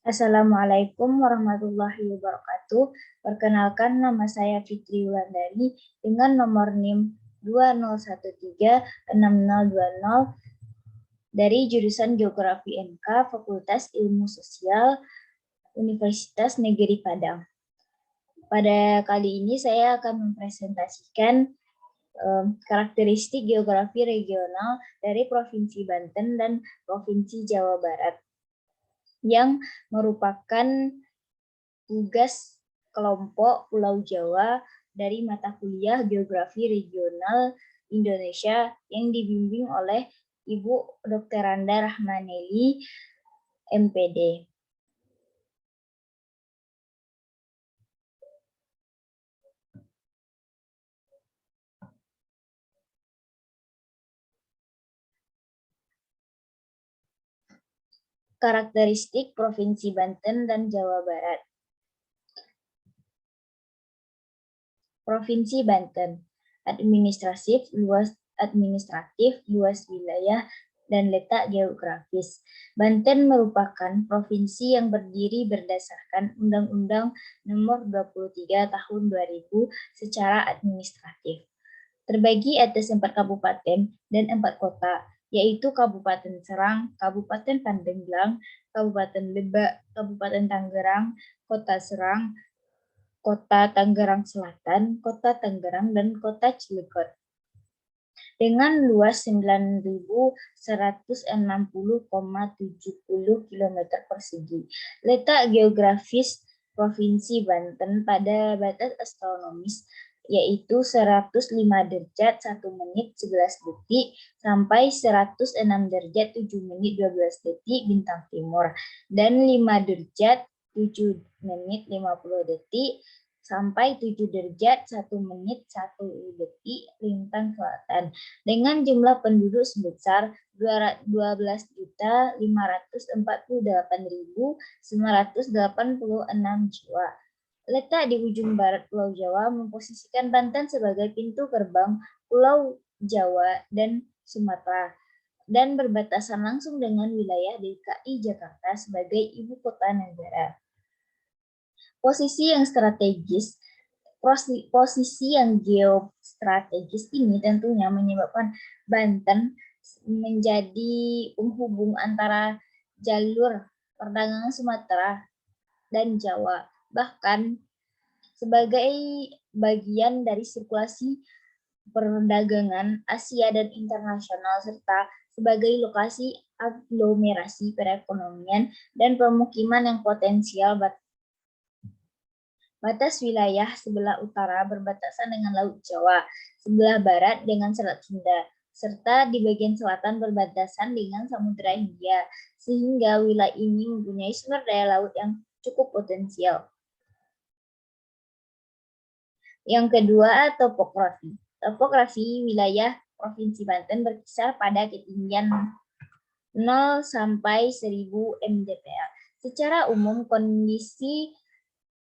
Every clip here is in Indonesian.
Assalamualaikum warahmatullahi wabarakatuh. Perkenalkan, nama saya Fitri Wulandari dengan nomor NIM 20136020 dari jurusan Geografi MK Fakultas Ilmu Sosial Universitas Negeri Padang. Pada kali ini saya akan mempresentasikan karakteristik geografi regional dari Provinsi Banten dan Provinsi Jawa Barat yang merupakan tugas kelompok Pulau Jawa dari mata kuliah Geografi Regional Indonesia yang dibimbing oleh Ibu Dr. Randa Rahmaneli, MPD. Karakteristik Provinsi Banten dan Jawa Barat. Provinsi Banten, administratif, luas wilayah, dan letak geografis. Banten merupakan provinsi yang berdiri berdasarkan Undang-Undang Nomor 23 Tahun 2000 secara administratif. Terbagi atas 4 kabupaten dan 4 kota, yaitu Kabupaten Serang, Kabupaten Pandeglang, Kabupaten Lebak, Kabupaten Tangerang, Kota Serang, Kota Tangerang Selatan, Kota Tangerang, dan Kota Cilegon. Dengan luas 9.160,70 km persegi. Letak geografis Provinsi Banten pada batas astronomis yaitu 105 derajat 1 menit 11 detik sampai 106 derajat 7 menit 12 detik bintang timur dan 5 derajat 7 menit 50 detik sampai 7 derajat 1 menit 1 detik lintang selatan dengan jumlah penduduk sebesar 12.548.986 jiwa. Letak di ujung barat Pulau Jawa memposisikan Banten sebagai pintu gerbang Pulau Jawa dan Sumatera dan berbatasan langsung dengan wilayah DKI Jakarta sebagai ibu kota negara. Posisi yang geostrategis ini tentunya menyebabkan Banten menjadi penghubung antara jalur perdagangan Sumatera dan Jawa, bahkan sebagai bagian dari sirkulasi perdagangan Asia dan internasional serta sebagai lokasi aglomerasi perekonomian dan pemukiman yang potensial. Batas wilayah sebelah utara berbatasan dengan Laut Jawa, sebelah barat dengan Selat Sunda, serta di bagian selatan berbatasan dengan Samudra Hindia, sehingga wilayah ini mempunyai sumber daya laut yang cukup potensial. Yang kedua, topografi. Topografi wilayah Provinsi Banten berkisar pada ketinggian 0 sampai 1000 mdpl. Secara umum, kondisi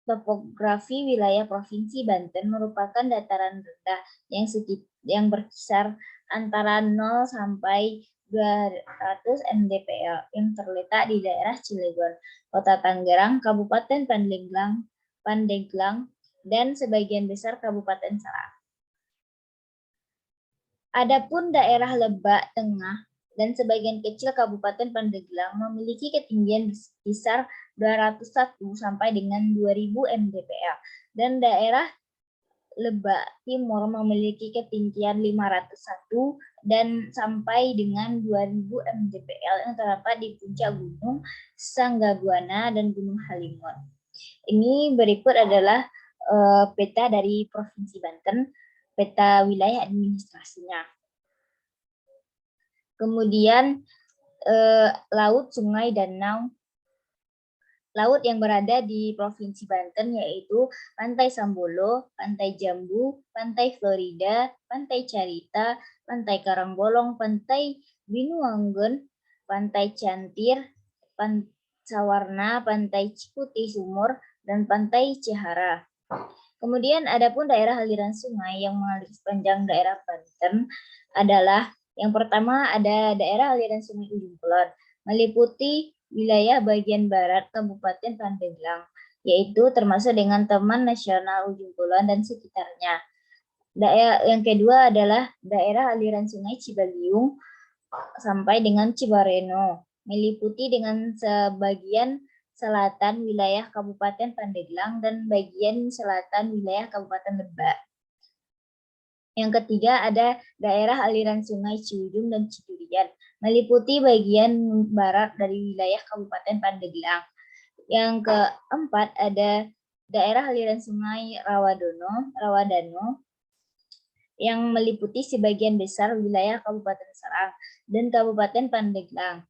topografi wilayah Provinsi Banten merupakan dataran rendah yang berkisar antara 0 sampai 200 mdpl yang terletak di daerah Cilegon, Kota Tangerang, Kabupaten Pandeglang, dan sebagian besar Kabupaten Serang. Adapun daerah Lebak Tengah dan sebagian kecil Kabupaten Pandeglang memiliki ketinggian berkisar 201 sampai dengan 2000 mdpl dan daerah Lebak Timur memiliki ketinggian 501 dan sampai dengan 2000 mdpl yang terdapat di puncak Gunung Sanggabuana dan Gunung Halimun. Ini berikut adalah peta dari Provinsi Banten, peta wilayah administrasinya. Kemudian laut, sungai, danau. Laut yang berada di Provinsi Banten yaitu Pantai Sambolo, Pantai Jambu, Pantai Florida, Pantai Carita, Pantai Karangbolong, Pantai Binuanggen, Pantai Cantir, Pantai Sawarna, Pantai Ciputi Sumur, dan Pantai Cihara. Kemudian adapun daerah aliran sungai yang mengalir sepanjang daerah Banten adalah yang pertama ada daerah aliran sungai Ujung Kulon, meliputi wilayah bagian barat Kabupaten Pandeglang, yaitu termasuk dengan Taman Nasional Ujung Kulon dan sekitarnya. Daerah yang kedua adalah daerah aliran Sungai Cibaliung sampai dengan Cibareno, meliputi dengan sebagian selatan wilayah Kabupaten Pandeglang dan bagian selatan wilayah Kabupaten Lebak. Yang ketiga ada daerah aliran Sungai Ciujung dan Cidurian, meliputi bagian barat dari wilayah Kabupaten Pandeglang. Yang keempat ada daerah aliran Sungai Rawadano, yang meliputi sebagian besar wilayah Kabupaten Serang dan Kabupaten Pandeglang.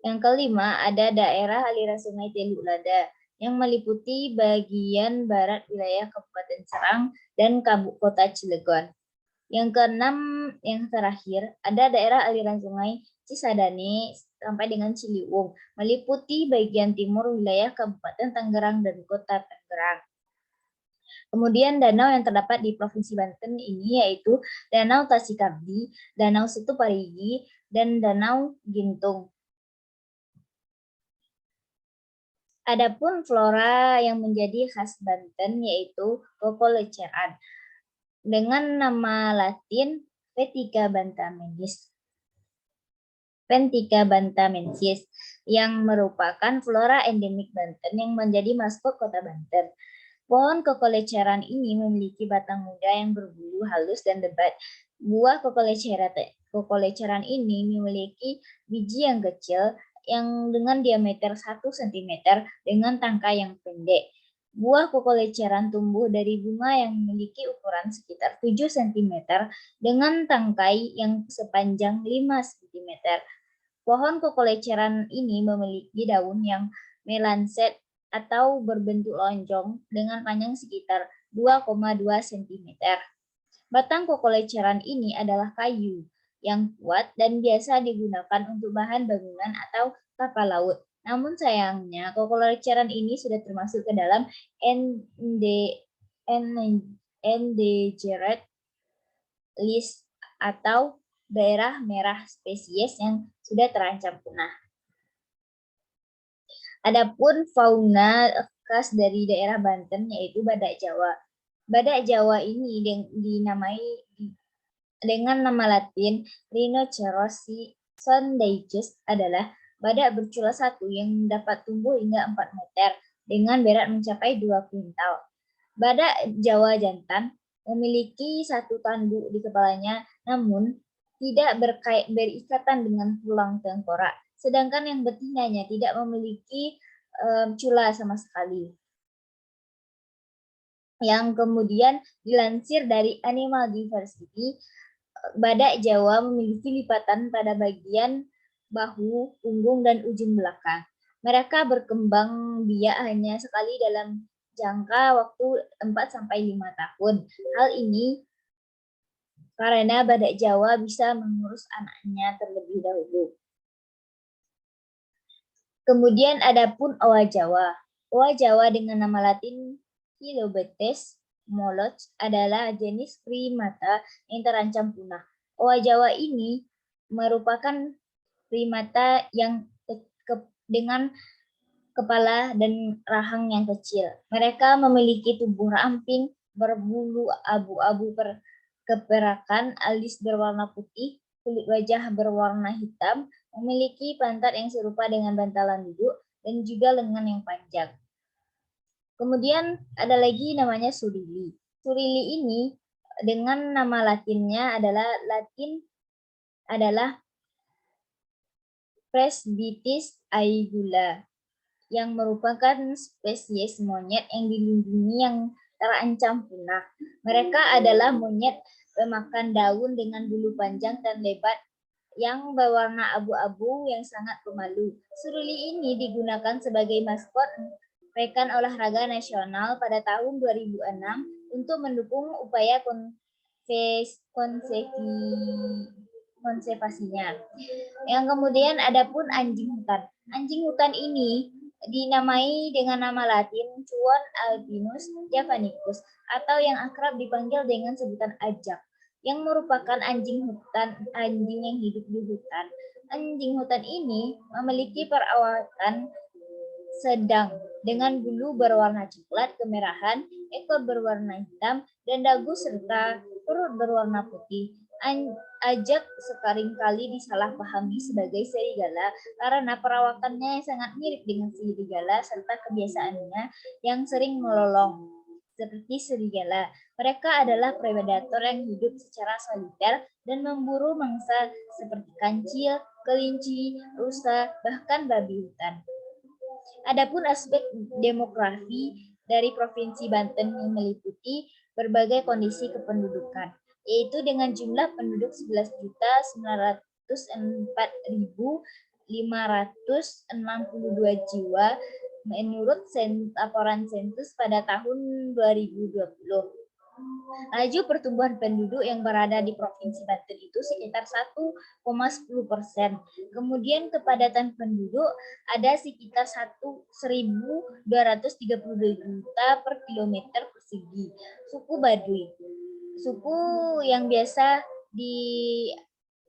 Yang kelima ada daerah aliran Sungai Teluk Lada, yang meliputi bagian barat wilayah Kabupaten Serang dan Kota Cilegon. Yang keenam, yang terakhir, ada daerah aliran Sungai Cisadane sampai dengan Ciliwung, meliputi bagian timur wilayah Kabupaten Tangerang dan Kota Tangerang. Kemudian danau yang terdapat di Provinsi Banten ini yaitu Danau Tasikabdi, Danau Setu Parigi, dan Danau Gintung. Adapun flora yang menjadi khas Banten yaitu koko leceran dengan nama Latin Ventica bantamensis yang merupakan flora endemik Banten yang menjadi maskot Kota Banten. Pohon koko leceran ini memiliki batang muda yang berbulu halus dan lebat. Buah koko leceran ini memiliki biji yang kecil yang dengan diameter 1 cm dengan tangkai yang pendek. Buah koko leceran tumbuh dari bunga yang memiliki ukuran sekitar 7 cm dengan tangkai yang sepanjang 5 cm. Pohon koko leceran ini memiliki daun yang melanset atau berbentuk lonjong dengan panjang sekitar 2,2 cm. Batang koko leceran ini adalah kayu yang kuat dan biasa digunakan untuk bahan bangunan atau kapal laut. Namun sayangnya, koko leceran ini sudah termasuk ke dalam endangered list atau daerah merah spesies yang sudah terancam punah. Adapun fauna khas dari daerah Banten yaitu badak Jawa. Badak Jawa ini dinamai dengan nama Latin Rhinoceros sondaicus adalah badak bercula satu yang dapat tumbuh hingga 4 meter dengan berat mencapai 2 kuintal. Badak Jawa jantan memiliki satu tanduk di kepalanya, namun tidak berikatan dengan tulang tengkorak, sedangkan yang betinanya tidak memiliki cula sama sekali. Yang kemudian dilansir dari Animal Diversity, badak Jawa memiliki lipatan pada bagian bahu, punggung, dan ujung belakang. Mereka berkembang biak hanya sekali dalam jangka waktu 4-5 tahun. Hal ini karena badak Jawa bisa mengurus anaknya terlebih dahulu. Kemudian adapun owa Jawa. Owa Jawa dengan nama Latin Chilobates moloch adalah jenis primata yang terancam punah. Owa Jawa ini merupakan primata yang dengan kepala dan rahang yang kecil. Mereka memiliki tubuh ramping, berbulu abu-abu keperakan, alis berwarna putih, kulit wajah berwarna hitam, memiliki pantat yang serupa dengan bantalan duduk, dan juga lengan yang panjang. Kemudian ada lagi namanya surili. Surili ini dengan nama latinnya adalah Presbytis aegula yang merupakan spesies monyet yang dilindungi yang terancam punah. Mereka adalah monyet pemakan daun dengan bulu panjang dan lebat yang berwarna abu-abu yang sangat pemalu. Surili ini digunakan sebagai maskot Rekan Olahraga Nasional pada tahun 2006 untuk mendukung upaya konservasinya. Yang kemudian adapun anjing hutan. Anjing hutan ini dinamai dengan nama Latin Chuon albinus javanicus atau yang akrab dipanggil dengan sebutan ajak, yang merupakan anjing yang hidup di hutan. Anjing hutan ini memiliki perawatan sedang dengan bulu berwarna coklat kemerahan, ekor berwarna hitam, dan dagu serta perut berwarna putih. Ajak seringkali disalahpahami sebagai serigala karena perawakannya yang sangat mirip dengan serigala serta kebiasaannya yang sering melolong seperti serigala. Mereka adalah predator yang hidup secara soliter dan memburu mangsa seperti kancil, kelinci, rusa, bahkan babi hutan. Adapun aspek demografi dari Provinsi Banten yang meliputi berbagai kondisi kependudukan, yaitu dengan jumlah penduduk 11.904.562 jiwa menurut laporan sensus pada tahun 2020. Laju pertumbuhan penduduk yang berada di Provinsi Banten itu sekitar 1,10%. Kemudian kepadatan penduduk ada sekitar 1.232 juta per kilometer persegi. Suku Baduy. Suku yang biasa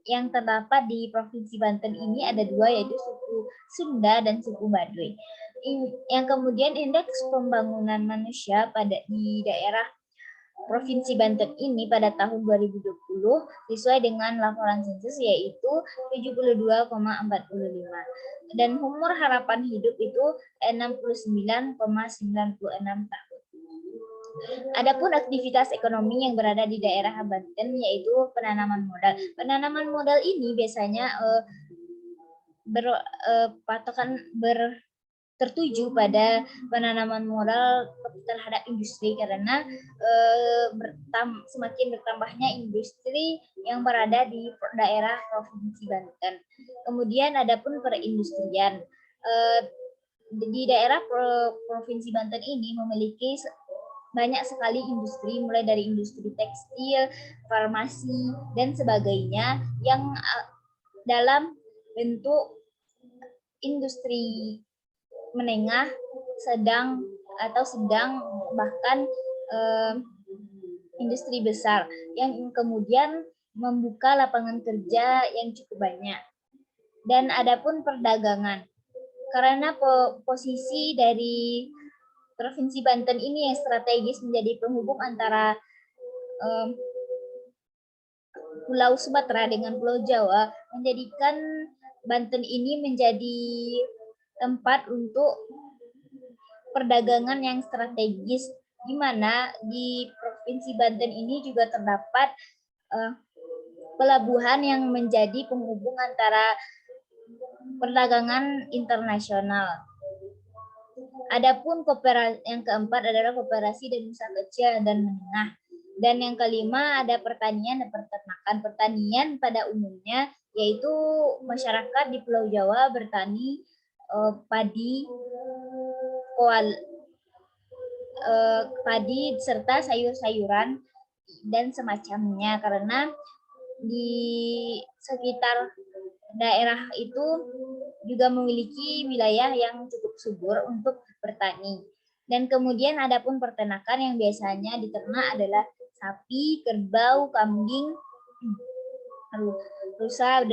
yang terdapat di Provinsi Banten ini ada dua, yaitu suku Sunda dan suku Baduy. Yang kemudian indeks pembangunan manusia di daerah Provinsi Banten ini pada tahun 2020 sesuai dengan laporan sensus yaitu 72,45 dan umur harapan hidup itu 69,96 tahun. Adapun aktivitas ekonomi yang berada di daerah Banten yaitu penanaman modal. Penanaman modal ini biasanya tertuju pada penanaman modal terhadap industri karena semakin bertambahnya industri yang berada di daerah Provinsi Banten. Kemudian adapun perindustrian di daerah Provinsi Banten ini memiliki banyak sekali industri, mulai dari industri tekstil, farmasi, dan sebagainya yang dalam bentuk industri menengah, sedang, bahkan industri besar yang kemudian membuka lapangan kerja yang cukup banyak. Dan adapun perdagangan, karena posisi dari Provinsi Banten ini yang strategis menjadi penghubung antara Pulau Sumatera dengan Pulau Jawa, menjadikan Banten ini menjadi tempat untuk perdagangan yang strategis, di mana di Provinsi Banten ini juga terdapat pelabuhan yang menjadi penghubung antara perdagangan internasional. Adapun yang keempat adalah koperasi dan usaha kecil dan menengah. Dan yang kelima ada pertanian dan peternakan. Pertanian pada umumnya yaitu masyarakat di Pulau Jawa bertani padi, serta sayur-sayuran dan semacamnya, karena di sekitar daerah itu juga memiliki wilayah yang cukup subur untuk bertani. Dan kemudian adapun peternakan yang biasanya diternak adalah sapi, kerbau, kambing, rusa,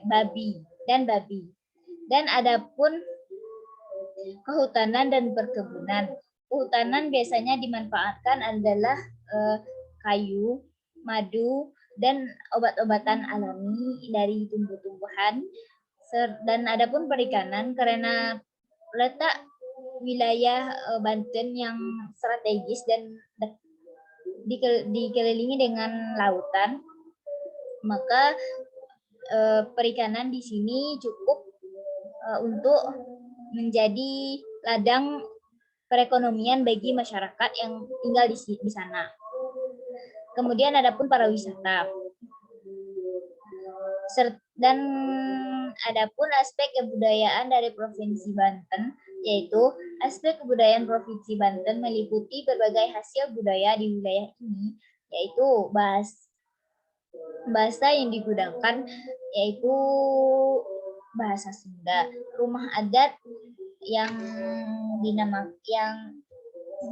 babi. Dan adapun kehutanan dan perkebunan. Kehutanan biasanya dimanfaatkan adalah kayu, madu, dan obat-obatan alami dari tumbuh-tumbuhan. Dan adapun perikanan, karena letak wilayah Banten yang strategis dan dikelilingi dengan lautan, maka perikanan di sini cukup untuk menjadi ladang perekonomian bagi masyarakat yang tinggal di sana. Kemudian adapun pariwisata. Dan adapun aspek kebudayaan dari Provinsi Banten, yaitu aspek kebudayaan Provinsi Banten meliputi berbagai hasil budaya di wilayah ini, yaitu bahasa yang digunakan yaitu bahasa Sunda, rumah adat yang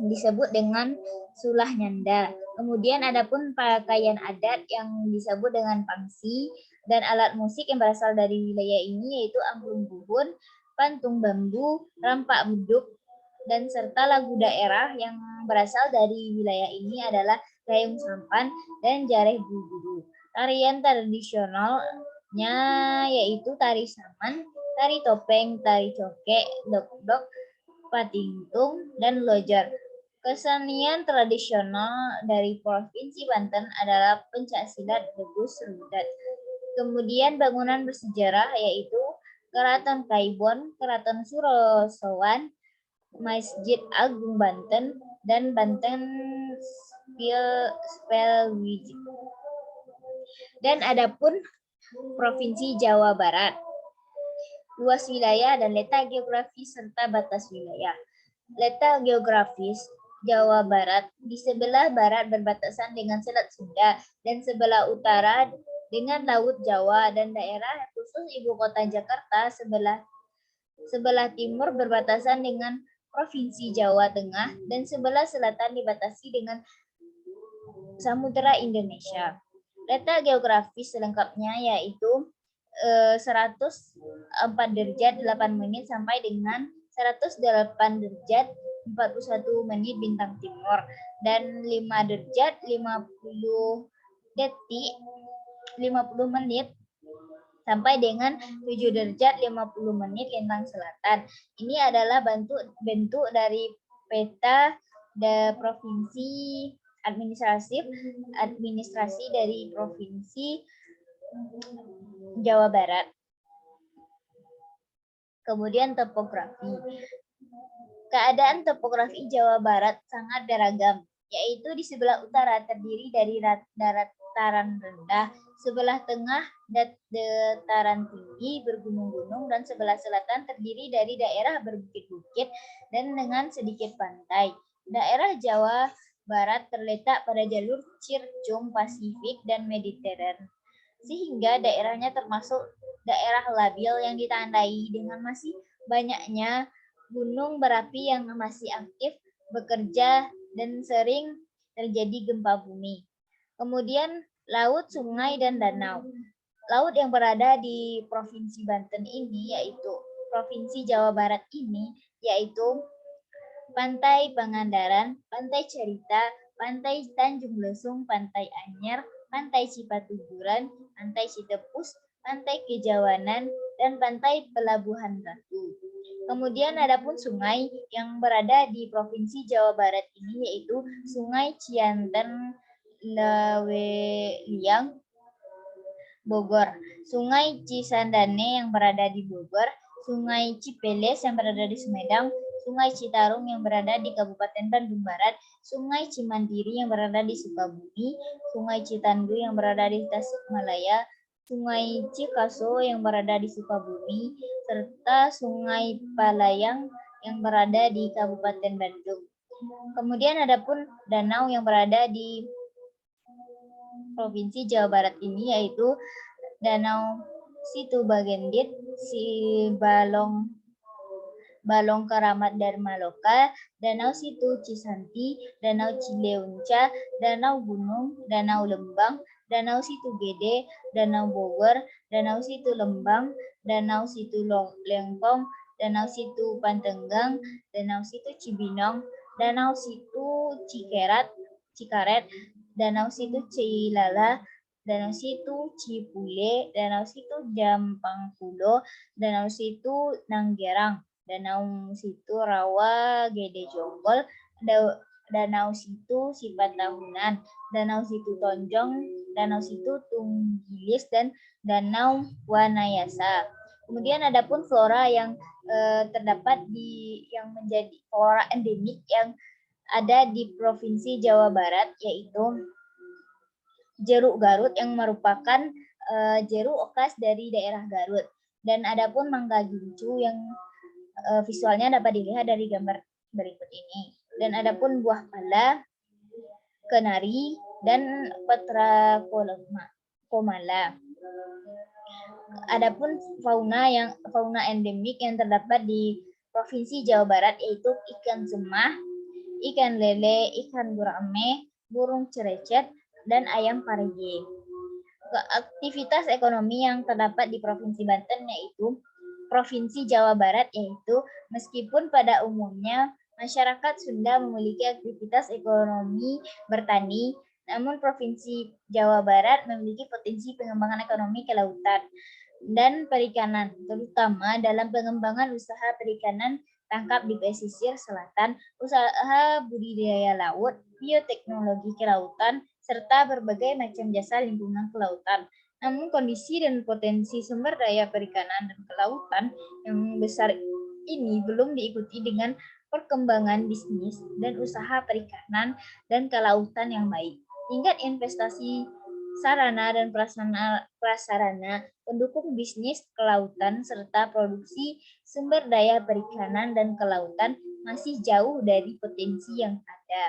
disebut dengan Sulah Nyanda. Kemudian adapun pakaian adat yang disebut dengan pangsi, Dan alat musik yang berasal dari wilayah ini yaitu angklung buhun, pantung bambu, rampak beduk, dan serta lagu daerah yang berasal dari wilayah ini adalah gayung sampan dan jareh guguru. Tarian tradisionalnya yaitu tari saman, tari topeng, tari cokek, dok-dok, patingtung, dan lojar. Kesenian tradisional dari Provinsi Banten adalah pencaksilat, debus, rudat. Kemudian bangunan bersejarah yaitu Keraton Kaibon, Keraton Surosowan, Masjid Agung Banten, dan Banten Spellwijik. Dan adapun Provinsi Jawa Barat, luas wilayah dan letak geografis serta batas wilayah. Letak geografis Jawa Barat di sebelah barat berbatasan dengan Selat Sunda dan sebelah utara dengan Laut Jawa, dan daerah khusus ibu kota Jakarta sebelah timur berbatasan dengan Provinsi Jawa Tengah dan sebelah selatan dibatasi dengan Samudra Indonesia. Letak geografis selengkapnya yaitu 104 derajat 8 menit sampai dengan 108 derajat 41 menit bintang timur, dan 5 derajat 50 detik 50 menit sampai dengan 7 derajat 50 menit lintang selatan. Ini adalah bentuk dari peta provinsi administrasi dari Provinsi Jawa Barat. Kemudian topografi. Keadaan topografi Jawa Barat sangat beragam, yaitu di sebelah utara terdiri dari dataran rendah, sebelah tengah dataran tinggi bergunung-gunung, dan sebelah selatan terdiri dari daerah berbukit-bukit dan dengan sedikit pantai. Daerah Jawa Barat terletak pada jalur Circum Pasifik dan Mediterania, sehingga daerahnya termasuk daerah labil yang ditandai dengan masih banyaknya gunung berapi yang masih aktif bekerja dan sering terjadi gempa bumi. Kemudian laut, sungai, dan danau. Laut yang berada di Provinsi Banten ini yaitu Provinsi Jawa Barat ini yaitu Pantai Pangandaran, Pantai Carita, Pantai Tanjung Lesung, Pantai Anyer, Pantai Cipatuburan, Pantai Citepus, Pantai Kejawanan, dan Pantai Pelabuhan Ratu. Kemudian adapun sungai yang berada di Provinsi Jawa Barat ini yaitu Sungai Cianten Laweliang, Bogor, Sungai Cisandane yang berada di Bogor, Sungai Cipeles yang berada di Sumedang, Sungai Citarum yang berada di Kabupaten Bandung Barat, Sungai Cimandiri yang berada di Sukabumi, Sungai Citandu yang berada di Tasikmalaya, Sungai Cikaso yang berada di Sukabumi, serta Sungai Palayang yang berada di Kabupaten Bandung. Kemudian adapun danau yang berada di Provinsi Jawa Barat ini yaitu Danau Situbagendit, Balong Karamat Darmaloka, Danau Situ Cisanti, Danau Cileunca, Danau Gunung, Danau Lembang, Danau Situ Gede, Danau Bogor, Danau Situ Lembang, Danau Situ Lengkong, Danau Situ Pantenggang, Danau Situ Cibinong, Danau Situ Cikaret, Danau Situ Cilala, Danau Situ Cipule, Danau Situ Jampangkulo, Danau Situ Nanggerang, Danau Situ Rawa Gede Jonggol, Danau Situ Sipatahunan, Danau Situ Tonjong, Danau Situ Tunggilis, dan Danau Wanayasa. Kemudian adapun flora yang terdapat yang menjadi flora endemik yang ada di Provinsi Jawa Barat yaitu jeruk Garut yang merupakan jeruk khas dari daerah Garut, dan adapun mangga gincu yang visualnya dapat dilihat dari gambar berikut ini, dan adapun buah pala, kenari, dan petra komala. Adapun fauna endemik yang terdapat di Provinsi Jawa Barat yaitu ikan semah, ikan lele, ikan gurame, burung cerecet, dan ayam parigi. Aktivitas ekonomi yang terdapat di Provinsi Banten yaitu Provinsi Jawa Barat, yaitu meskipun pada umumnya masyarakat Sunda memiliki aktivitas ekonomi bertani, namun Provinsi Jawa Barat memiliki potensi pengembangan ekonomi kelautan dan perikanan, terutama dalam pengembangan usaha perikanan tangkap di pesisir selatan, usaha budidaya laut, bioteknologi kelautan, serta berbagai macam jasa lingkungan kelautan. Namun kondisi dan potensi sumber daya perikanan dan kelautan yang besar ini belum diikuti dengan perkembangan bisnis dan usaha perikanan dan kelautan yang baik. Tingkat investasi sarana dan prasarana pendukung bisnis kelautan serta produksi sumber daya perikanan dan kelautan masih jauh dari potensi yang ada.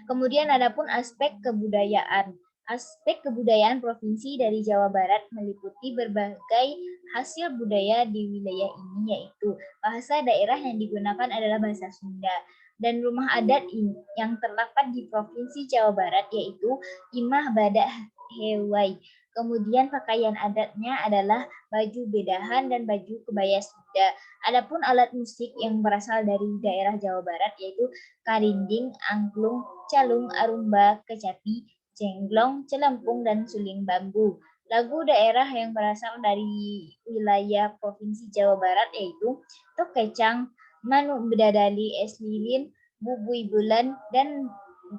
Kemudian adapun aspek kebudayaan. Aspek kebudayaan provinsi dari Jawa Barat meliputi berbagai hasil budaya di wilayah ini, yaitu bahasa daerah yang digunakan adalah bahasa Sunda, dan rumah adat yang terdapat di Provinsi Jawa Barat yaitu Imah Badak Hewai. Kemudian pakaian adatnya adalah baju bedahan dan baju kebaya Sunda. Adapun alat musik yang berasal dari daerah Jawa Barat yaitu karinding, angklung, calung, arumba, kecapi, jenglong, celempung, dan suling bambu. Lagu daerah yang berasal dari wilayah Provinsi Jawa Barat yaitu Tok Kecang, Manuk Bedadali, Es Lilin, Bubui Bulan, dan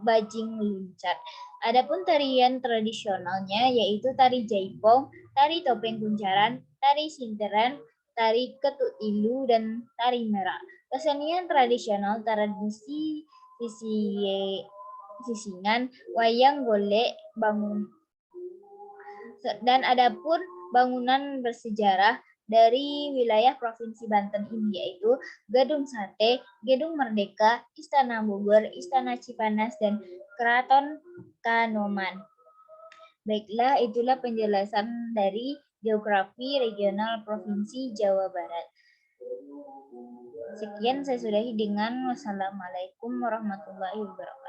Bajing Luncat. Adapun tarian tradisionalnya yaitu tari jaipong, tari topeng kuncaran, tari sinteran, tari ketuk tilu, dan tari merah. Kesenian tradisional tradisi sisingan, wayang golek, bangun, dan adapun bangunan bersejarah dari wilayah Provinsi Banten ini yaitu Gedung Sate, Gedung Merdeka, Istana Bogor, Istana Cipanas, dan Keraton Kanoman. Baiklah, itulah penjelasan dari geografi regional Provinsi Jawa Barat. Sekian saya sudahi dengan wassalamualaikum warahmatullahi wabarakatuh.